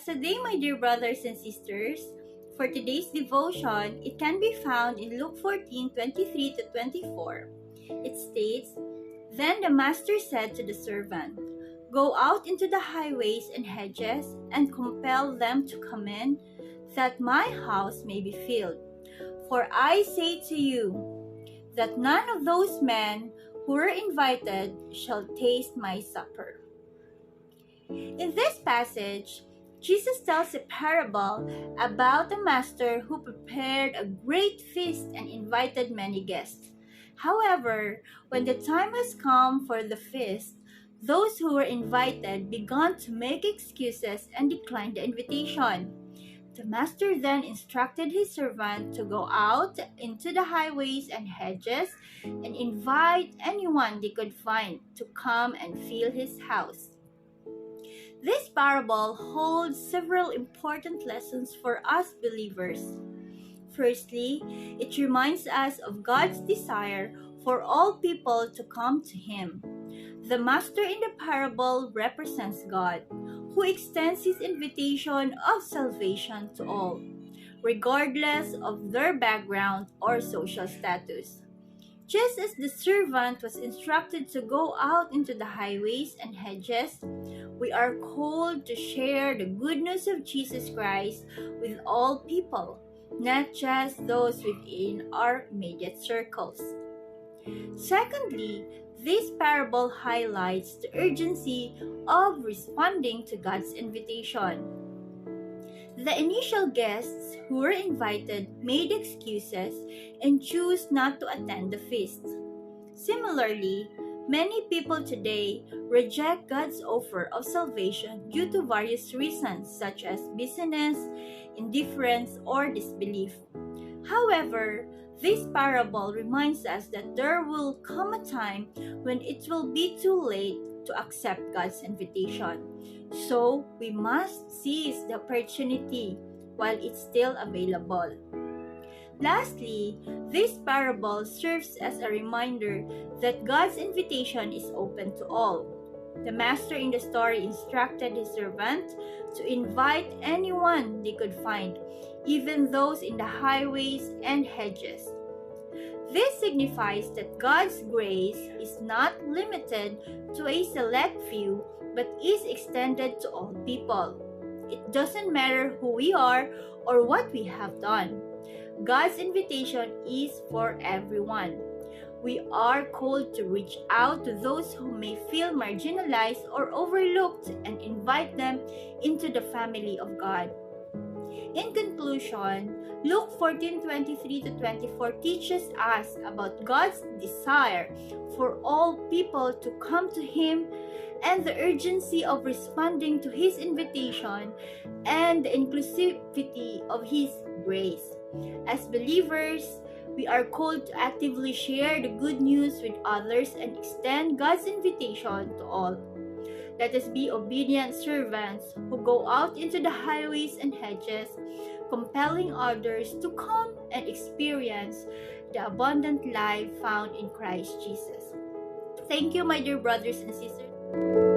blessed day, my dear brothers and sisters. For today's devotion, it can be found in Luke 14:23 to 24. It states, "Then the master said to the servant, 'Go out into the highways and hedges and compel them to come in, that my house may be filled. For I say to you, that none of those men who were invited shall taste my supper.'" In this passage, Jesus tells a parable about a master who prepared a great feast and invited many guests. However, when the time has come for the feast, those who were invited began to make excuses and declined the invitation. The master then instructed his servant to go out into the highways and hedges and invite anyone they could find to come and fill his house. This parable holds several important lessons for us believers. Firstly, it reminds us of God's desire for all people to come to Him. The master in the parable represents God, who extends His invitation of salvation to all, regardless of their background or social status. Just as the servant was instructed to go out into the highways and hedges, we are called to share the good news of Jesus Christ with all people, not just those within our immediate circles. Secondly, this parable highlights the urgency of responding to God's invitation. The initial guests who were invited made excuses and chose not to attend the feast. Similarly, many people today reject God's offer of salvation due to various reasons such as busyness, indifference, or disbelief. However, this parable reminds us that there will come a time when it will be too late to accept God's invitation. So, we must seize the opportunity while it's still available. Lastly, this parable serves as a reminder that God's invitation is open to all. The master in the story instructed his servant to invite anyone they could find, even those in the highways and hedges. This signifies that God's grace is not limited to a select few, but is extended to all people. It doesn't matter who we are or what we have done. God's invitation is for everyone. We are called to reach out to those who may feel marginalized or overlooked and invite them into the family of God. In conclusion, Luke 14:23 to 24 teaches us about God's desire for all people to come to Him and the urgency of responding to His invitation and the inclusivity of His grace. As believers, we are called to actively share the good news with others and extend God's invitation to all. Let us be obedient servants who go out into the highways and hedges, compelling others to come and experience the abundant life found in Christ Jesus. Thank you, my dear brothers and sisters.